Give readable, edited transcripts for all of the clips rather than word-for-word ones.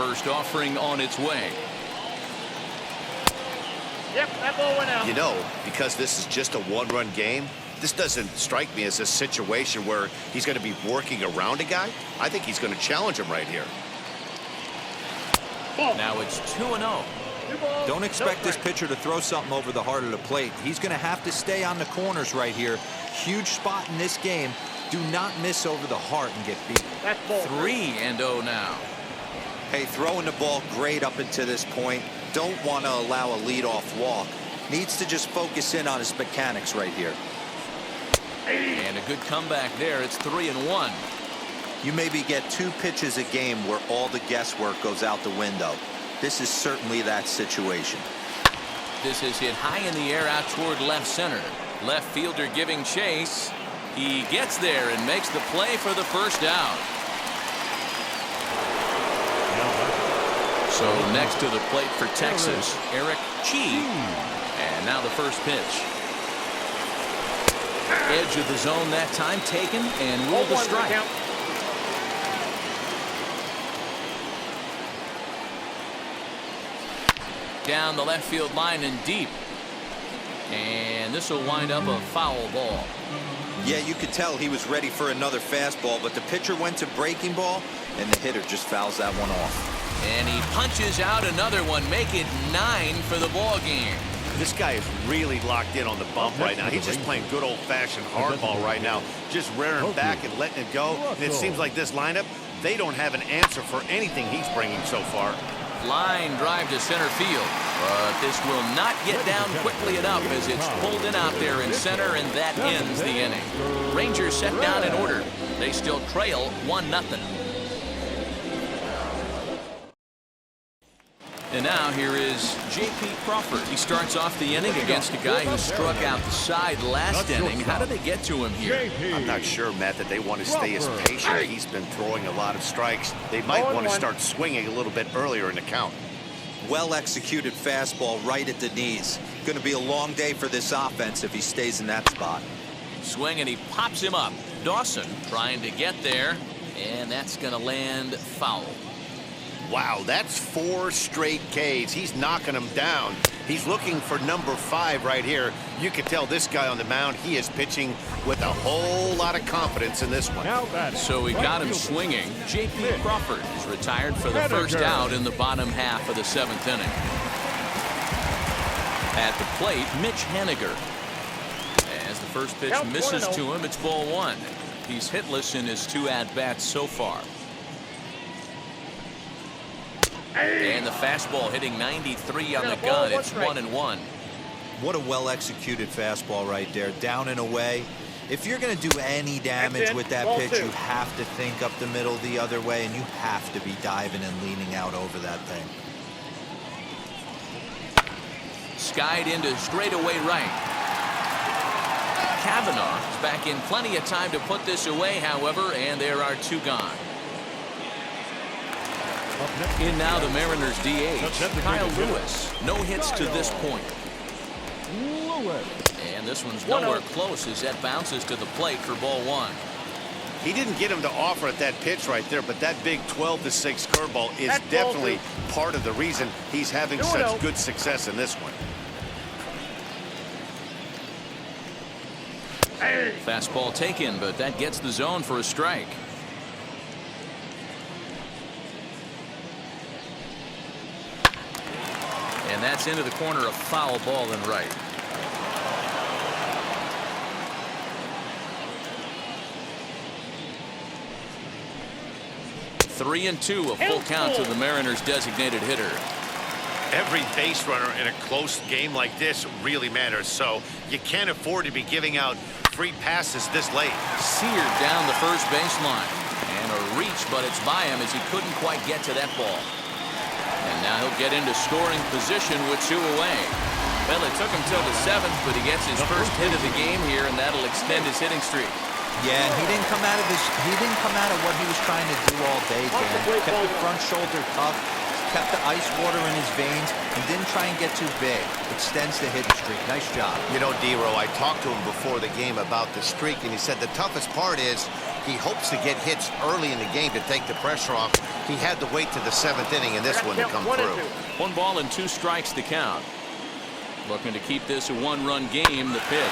first offering on its way. Yep, that ball went out. You know, because this is just a one-run game, this doesn't strike me as a situation where he's going to be working around a guy. I think he's going to challenge him right here. Now it's 2-0. Don't expect this pitcher to throw something over the heart of the plate. He's going to have to stay on the corners right here. Huge spot in this game. Do not miss over the heart and get beat. 3-0 now. Hey, throwing the ball great up until this point. Don't want to allow a leadoff walk. Needs to just focus in on his mechanics right here. And a good comeback there. It's 3-1. You maybe get 2 pitches a game where all the guesswork goes out the window. This is certainly that situation. This is hit high in the air out toward left center. Left fielder giving chase. He gets there and makes the play for the first out. So next to the plate for Texas, Eric Chi. And now the first pitch. Edge of the zone that time taken and ruled a strike. Down the left field line and deep. And this will wind up a foul ball. Yeah, you could tell he was ready for another fastball, but the pitcher went to breaking ball, and the hitter just fouls that one off. And he punches out another one, make it 9 for the ball game. This guy is really locked in on the bump right now. He's just playing good old-fashioned hardball right now, just rearing back and letting it go. And it seems like this lineup, they don't have an answer for anything he's bringing so far. Line drive to center field, but this will not get down quickly enough as it's pulled in out there in center, and that ends the inning. Rangers set down in order. They still trail 1-0. And now here is J.P. Crawford. He starts off the inning against a guy who struck out the side last inning. How did they get to him here? I'm not sure, Matt, that they want to stay as patient. He's been throwing a lot of strikes. They might want to start swinging a little bit earlier in the count. Well executed fastball right at the knees. Going to be a long day for this offense if he stays in that spot. Swing, and he pops him up. Dawson trying to get there, and that's going to land foul. Wow, that's 4 straight Ks. He's knocking them down. He's looking for number 5 right here. You can tell this guy on the mound, he is pitching with a whole lot of confidence in this one. So he got him swinging. J.P. Crawford is retired for the first out in the bottom half of the 7th inning. At the plate, Mitch Haniger. As the first pitch misses to him, it's ball 1. He's hitless in his 2 at-bats so far. And the fastball hitting 93 on the gun. It's 1-1. What a well-executed fastball right there. Down and away. If you're going to do any damage with that pitch, you have to think up the middle the other way, and you have to be diving and leaning out over that thing. Skied into straightaway right. Kavanaugh is back in plenty of time to put this away, however, and there are 2 gone. In now the Mariners DH, Kyle Lewis. No hits to this point. And this one's nowhere close as that bounces to the plate for ball 1. He didn't get him to offer at that pitch right there, but that big 12-6 curveball is definitely part of the reason he's having such good success in this one. Fastball taken, but that gets the zone for a strike. And that's into the corner, a foul ball and right. Three and 2, a full count to the Mariners' designated hitter. Every base runner in a close game like this really matters, so you can't afford to be giving out free passes this late. Seared down the first baseline, and a reach, but it's by him as he couldn't quite get to that ball. And now he'll get into scoring position with 2 away. Well, it took him till the 7th, but he gets his first hit of the game here, and that'll extend his hitting streak. Yeah, and he didn't come out of what he was trying to do all day, Dan. Kept the front shoulder tough, kept the ice water in his veins and didn't try and get too big. Extends the hitting streak. Nice job. You know, D-Row, I talked to him before the game about the streak, and he said the toughest part is he hopes to get hits early in the game to take the pressure off. He had to wait to the 7th inning in this one to come through. 1 ball and 2 strikes to count. Looking to keep this a 1-run game. The pitch.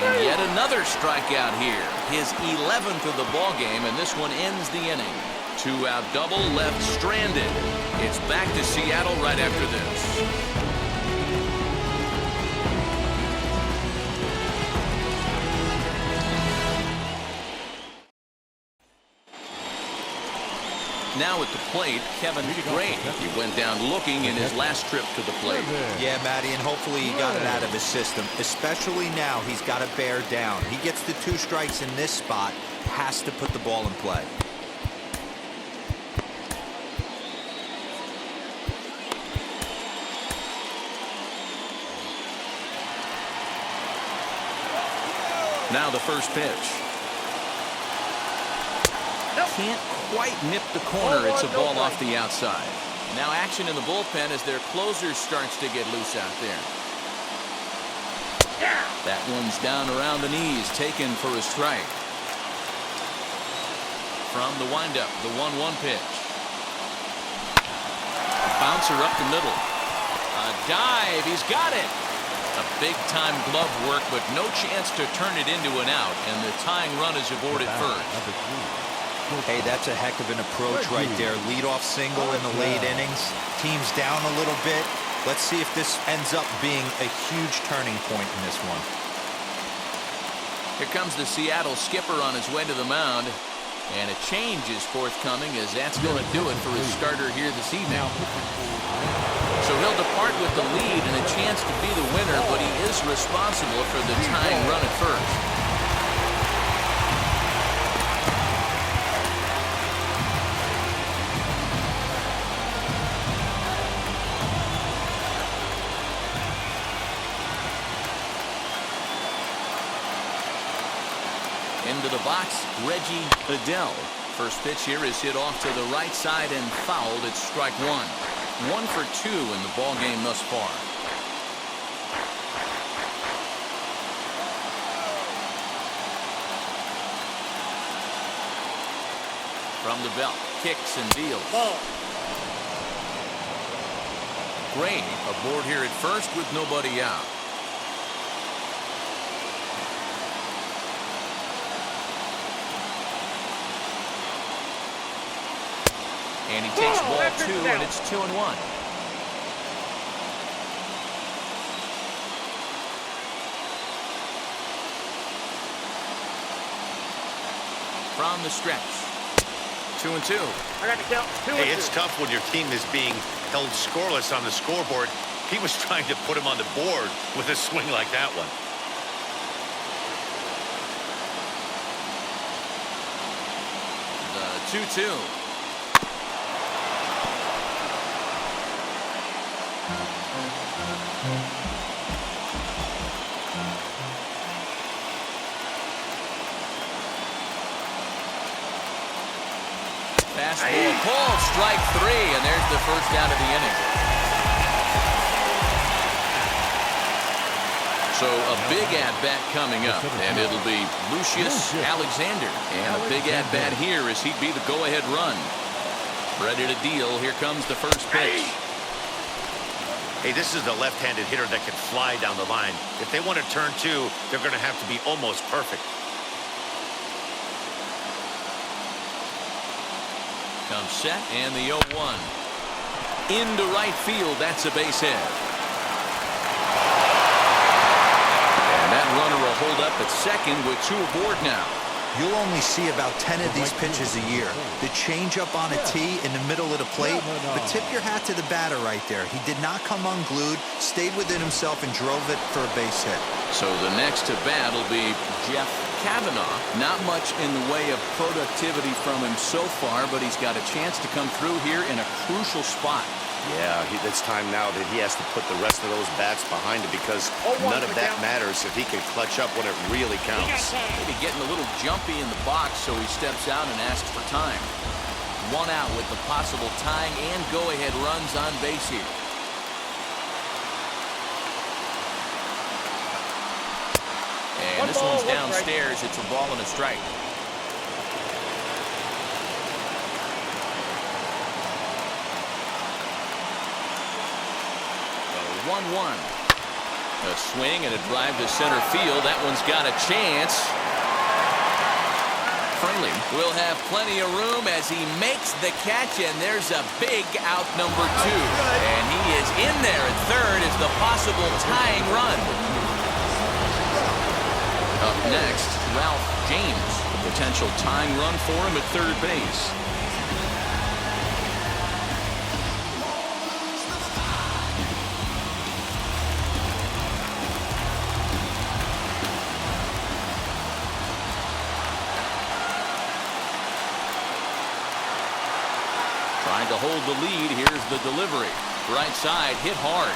And yet another strikeout here. His 11th of the ball game, and this one ends the inning. 2-out double left stranded. It's back to Seattle right after this. Now at the plate, Kevin Gray. He went down looking in his last trip to the plate. Yeah, Matty, and hopefully he got it out of his system. Especially now, he's got to bear down. He gets the 2 strikes in this spot, has to put the ball in play. Now the first pitch. Can't quite nip the corner. It's a ball off the outside. Now action in the bullpen as their closer starts to get loose out there. That one's down around the knees, taken for a strike. From the windup, the 1-1 pitch. Bouncer up the middle. A dive. He's got it. A big-time glove work, but no chance to turn it into an out, and the tying run is aboard at first. Hey, that's a heck of an approach right there. Leadoff single in the late innings. Team's down a little bit. Let's see if this ends up being a huge turning point in this one. Here comes the Seattle skipper on his way to the mound. And a change is forthcoming, as that's going to do it for his starter here this evening. So he'll depart with the lead and a chance to be the winner, but he is responsible for the tying run at first. Into the box, Reggie Adele. First pitch here is hit off to the right side and fouled. It's strike 1. 1 for 2 in the ball game thus far. From the belt, kicks and deals. Gray aboard here at first with nobody out. And he takes ball 2, and it's 2-1. From the stretch. 2-2. I got to count. 2-2. Hey, it's tough when your team is being held scoreless on the scoreboard. He was trying to put him on the board with a swing like that one. The 2-2. Fastball called, strike 3, and there's the first out of the inning. So a big at-bat coming up, and it'll be Lucius Alexander. And a big at-bat here as he'd be the go-ahead run. Ready to deal. Here comes the first pitch. Hey, this is the left-handed hitter that can fly down the line. If they want to turn 2, they're going to have to be almost perfect. Comes set, and the 0-1. Into right field, that's a base hit. And that runner will hold up at second with 2 aboard now. You'll only see about 10 of these pitches a year. The changeup on a tee in the middle of the plate, but tip your hat to the batter right there. He did not come unglued, stayed within himself, and drove it for a base hit. So the next to bat will be Jeff Kavanaugh. Not much in the way of productivity from him so far, but he's got a chance to come through here in a crucial spot. Yeah, it's time now that he has to put the rest of those bats behind him because none of that matters if he can clutch up when it really counts. Maybe getting a little jumpy in the box, so he steps out and asks for time. One out with the possible tying and go-ahead runs on base here. And this one's downstairs. It's a ball and a strike. The 1-1. A swing and a drive to center field. That one's got a chance. Fraley will have plenty of room as he makes the catch, and there's a big out number 2. And he is in there at third as the possible tying run. Up next, Ralph James. A potential tying run for him at third base. Trying to hold the lead. Here's the delivery. Right side, hit hard.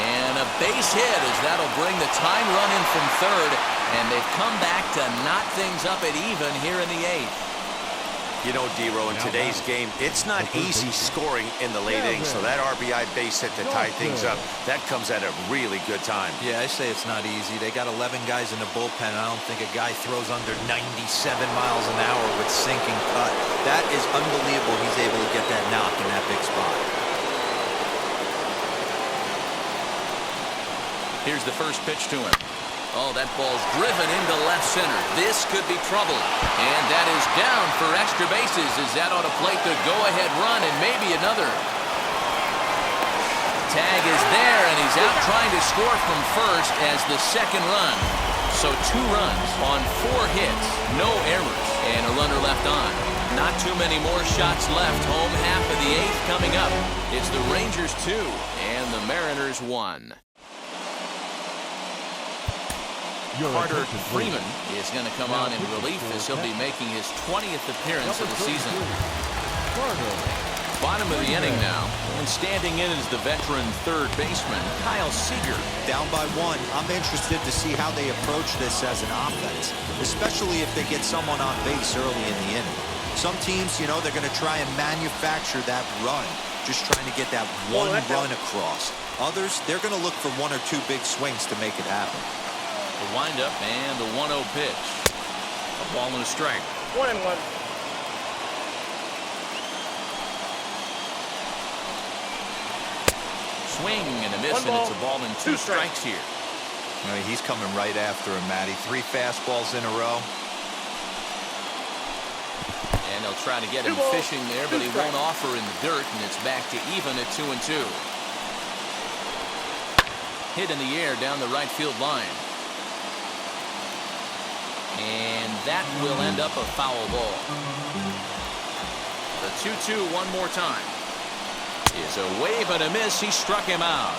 And a base hit as that'll bring the tying run in from third. And they've come back to knot things up at even here in the 8th. You know, D-Row, in today's game, it's not easy scoring in the late innings. So that RBI base hit to tie things up, that comes at a really good time. Yeah, I say it's not easy. They got 11 guys in the bullpen. I don't think a guy throws under 97 miles an hour with sinking cut. That is unbelievable. He's able to get that knock in that big spot. Here's the first pitch to him. Oh, that ball's driven into left center. This could be trouble. And that is down for extra bases as that ought to plate the go-ahead run and maybe another. Tag is there, and he's out trying to score from first as the second run. So 2 runs on 4 hits, no errors, and a runner left on. Not too many more shots left. Home half of the 8th coming up. It's the Rangers 2 and the Mariners 1. Carter Freeman is going to come on in relief as he'll be making his 20th appearance of the season. Bottom of the inning now, and standing in is the veteran third baseman, Kyle Seager. Down by 1. I'm interested to see how they approach this as an offense, especially if they get someone on base early in the inning. Some teams, you know, they're going to try and manufacture that run, just trying to get that one run across. Others, they're going to look for 1 or 2 big swings to make it happen. The windup and the 1-0 pitch. A ball and a strike. 1-1. Swing and a miss, and it's a ball and 2 strikes here. I mean, he's coming right after him, Matty. 3 fastballs in a row. And they'll try to get him fishing there, but he won't offer in the dirt, and it's back to even at 2-2. Hit in the air down the right field line. And that will end up a foul ball. The 2-2 one more time. Is a wave and a miss. He struck him out.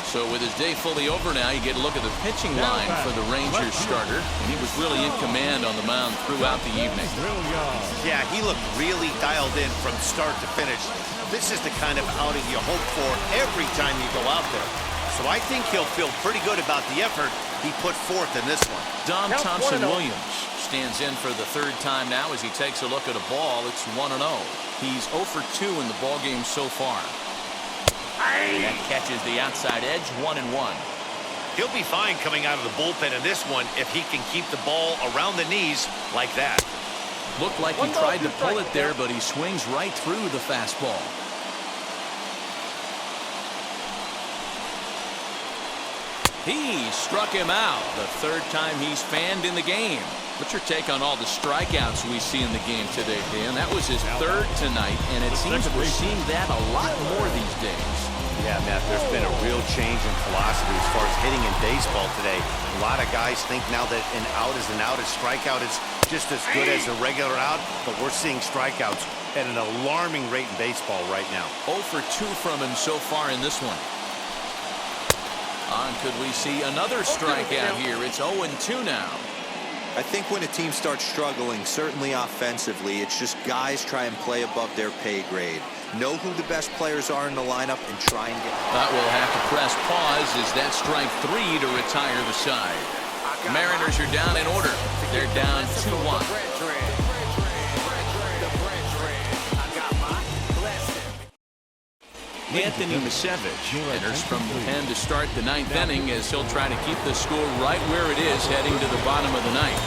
So with his day fully over now, you get a look at the pitching line for the Rangers starter. And he was really in command on the mound throughout the evening. Yeah, he looked really dialed in from start to finish. This is the kind of outing you hope for every time you go out there. So I think he'll feel pretty good about the effort he put forth in this one. Dom Thompson-Williams stands in for the 3rd time now as he takes a look at a ball. It's 1-0. He's 0 for 2 in the ball game so far. That catches the outside edge, 1-1. He'll be fine coming out of the bullpen in this one if he can keep the ball around the knees like that. Looked like he tried to pull it there, but he swings right through the fastball. He struck him out. The 3rd time he's fanned in the game. What's your take on all the strikeouts we see in the game today, Dan? That was his 3rd tonight, and it seems we're seeing that a lot more these days. Yeah, Matt, there's been a real change in philosophy as far as hitting in baseball today. A lot of guys think now that an out is an out, a strikeout is just as good as a regular out, but we're seeing strikeouts at an alarming rate in baseball right now. 0 for 2 from him so far in this one. Could we see another strikeout here? It's 0-2 now. I think when a team starts struggling, certainly offensively, it's just guys try and play above their pay grade. Know who the best players are in the lineup and try and get. But we'll have to press pause as that strike 3 to retire the side. Mariners are down in order. They're down 2-1. Anthony Misevich enters from the pen to start the 9th inning as he'll try to keep the score right where it is heading to the bottom of the 9th.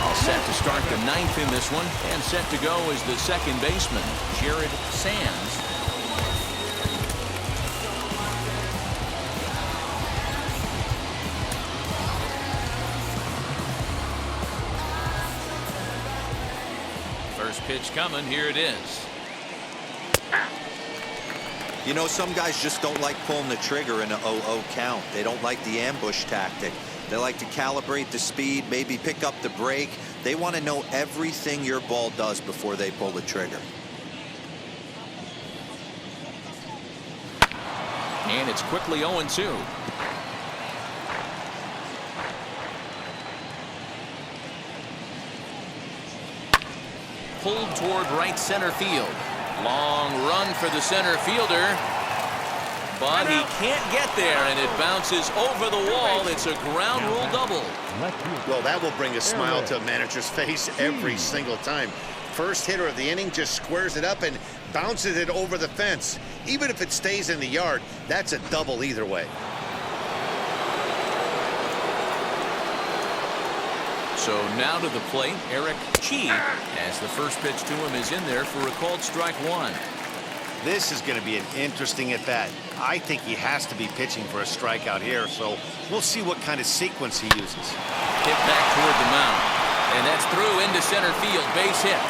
All set to start the 9th in this one, and set to go is the second baseman, Jared Sands. First pitch coming, here it is. You know, some guys just don't like pulling the trigger in an 0-0 count. They don't like the ambush tactic. They like to calibrate the speed, maybe pick up the brake. They want to know everything your ball does before they pull the trigger. And it's quickly 0-2. Pulled toward right center field. Long run for the center fielder, but he can't get there, and it bounces over the wall. It's a ground rule double. Well, that will bring a smile to a manager's face every single time. First hitter of the inning just squares it up and bounces it over the fence. Even if it stays in the yard, that's a double either way. So now to the plate, Eric Chi, as the first pitch to him is in there for a called strike 1. This is going to be an interesting at-bat. I think he has to be pitching for a strikeout here, so we'll see what kind of sequence he uses. Hit back toward the mound, and that's through into center field, base hit.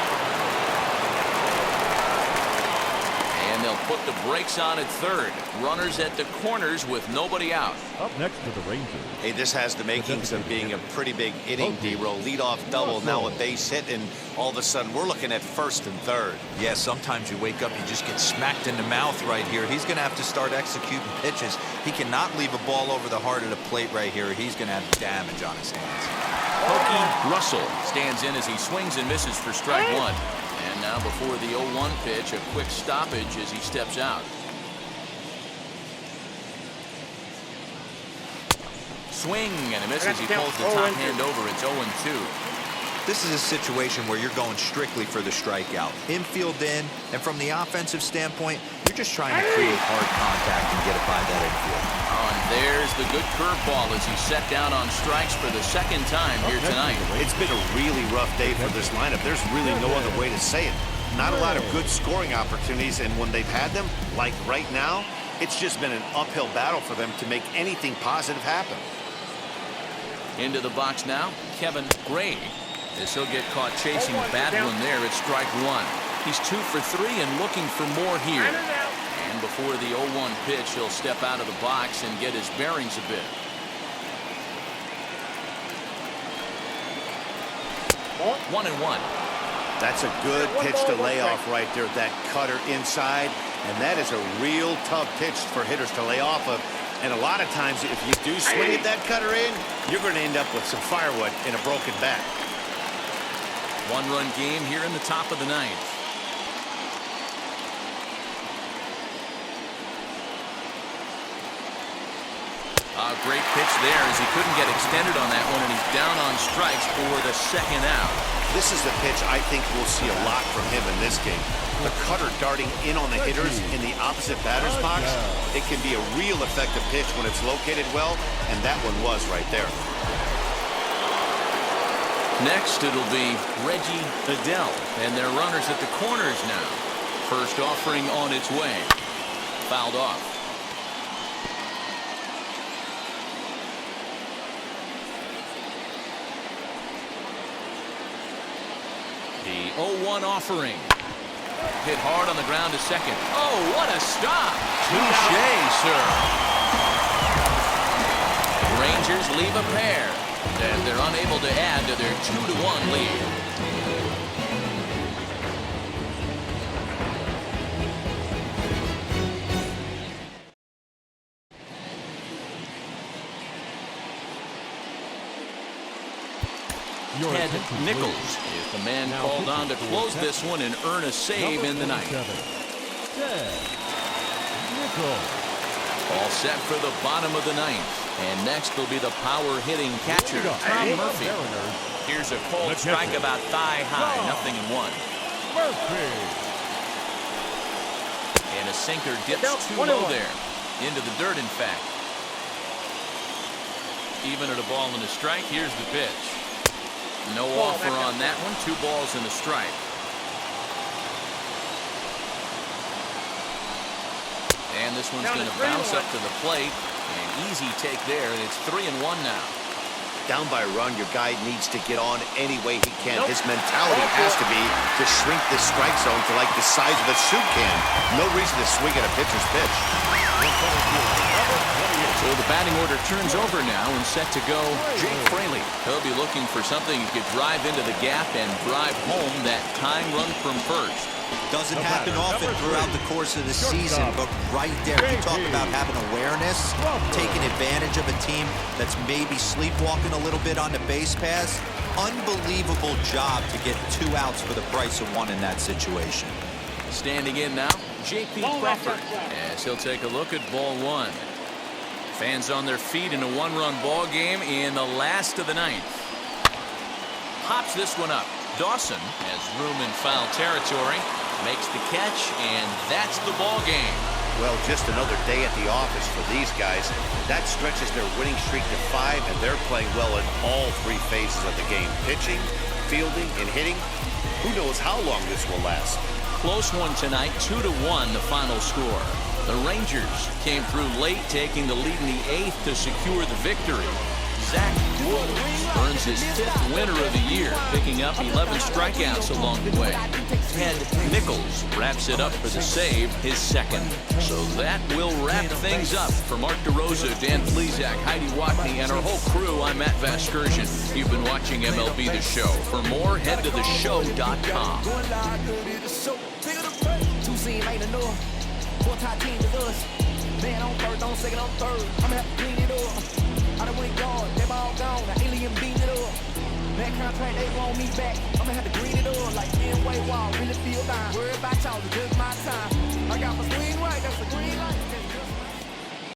And they'll put the brakes on at third. Runners at the corners with nobody out. Up next to the Rangers. Hey, this has the makings of being a pretty big inning, D-Roll. Leadoff double, now a base hit, and all of a sudden we're looking at first and third. Yeah, sometimes you wake up, you just get smacked in the mouth right here. He's going to have to start executing pitches. He cannot leave a ball over the heart of the plate right here. He's going to have damage on his hands. Pokey Russell stands in as he swings and misses for strike 1. And now before the 0-1 pitch, a quick stoppage as he steps out. Swing and a miss as he pulls the top hand over. It's 0-2. This is a situation where you're going strictly for the strikeout. Infield in, and from the offensive standpoint, you're just trying to create hard contact and get it by that infield. Oh, and there's the good curveball as he's set down on strikes for the second time here tonight. It's been a really rough day for this lineup. There's really no other way to say it. Not a lot of good scoring opportunities, and when they've had them, like right now, it's just been an uphill battle for them to make anything positive happen. Into the box now, Kevin Gray, as he'll get caught chasing a bad one there at strike 1. He's 2 for 3 and looking for more here. And before the 0-1 pitch, he'll step out of the box and get his bearings a bit. One and one. That's a good pitch to lay off right there. That cutter inside, and that is a real tough pitch for hitters to lay off of. And a lot of times, if you do swing at that cutter in, you're going to end up with some firewood in a broken bat. One-run game here in the top of the 9th. A great pitch there as he couldn't get extended on that one, and he's down on strikes for the second out. This is the pitch I think we'll see a lot from him in this game. The cutter darting in on the hitters in the opposite batter's box. It can be a real effective pitch when it's located well, and that one was right there. Next, it'll be Reggie Adele, and their runners at the corners now. First offering on its way. Fouled off. The 0-1 offering. Hit hard on the ground to second. Oh, what a stop. Touché, sir. Rangers leave a pair, and they're unable to add to their 2-1 lead. Ted Nichols is the man called on to close this one and earn a save in the ninth. All set for the bottom of the ninth. And next will be the power-hitting catcher, Tom Murphy. Here's a cold strike about thigh-high, 0-1. And a sinker dips too low there. Into the dirt, in fact. Even at a ball and a strike, here's the pitch. No offer on that one. 2 balls and a strike. And this one's going to bounce up to the plate. An easy take there, and it's 3-1 now. Down by a run, your guy needs to get on any way he can. His mentality has to be to shrink this strike zone to like the size of a soup can. No reason to swing at a pitcher's pitch. So the batting order turns over now and set to go Jake Fraley. He'll be looking for something he could drive into the gap and drive home that tying run from first. Doesn't happen often throughout the course of the season, but right there, you talk about having awareness, taking advantage of a team that's maybe sleepwalking a little bit on the base pass. Unbelievable job to get 2 outs for the price of 1 in that situation. Standing in now, J.P. Crawford, as he'll take a look at ball 1. Fans on their feet in a 1-run ball game in the last of the ninth. Pops this one up. Dawson has room in foul territory, makes the catch, and that's the ball game. Well, just another day at the office for these guys. That stretches their winning streak to 5, and they're playing well in all 3 phases of the game. Pitching, fielding, and hitting. Who knows how long this will last? Close one tonight, 2-1 the final score. The Rangers came through late, taking the lead in the 8th to secure the victory. Zach Woods earns his 5th winner of the year, picking up 11 strikeouts along the way. Ted Nichols wraps it up for the save, his 2nd. So that will wrap things up. For Mark DeRosa, Dan Plesac, Heidi Watney, and our whole crew, I'm Matt Vasgersian. You've been watching MLB The Show. For more, head to theshow.com. Man on first, on second, on third. I'ma have to clean it up. I done went guard, that ball gone. The alien beat it up. That contract, they want me back. I'ma have to green it up like 10-way wall. Really feel fine. Worry about y'all, it's just my time. I got my swing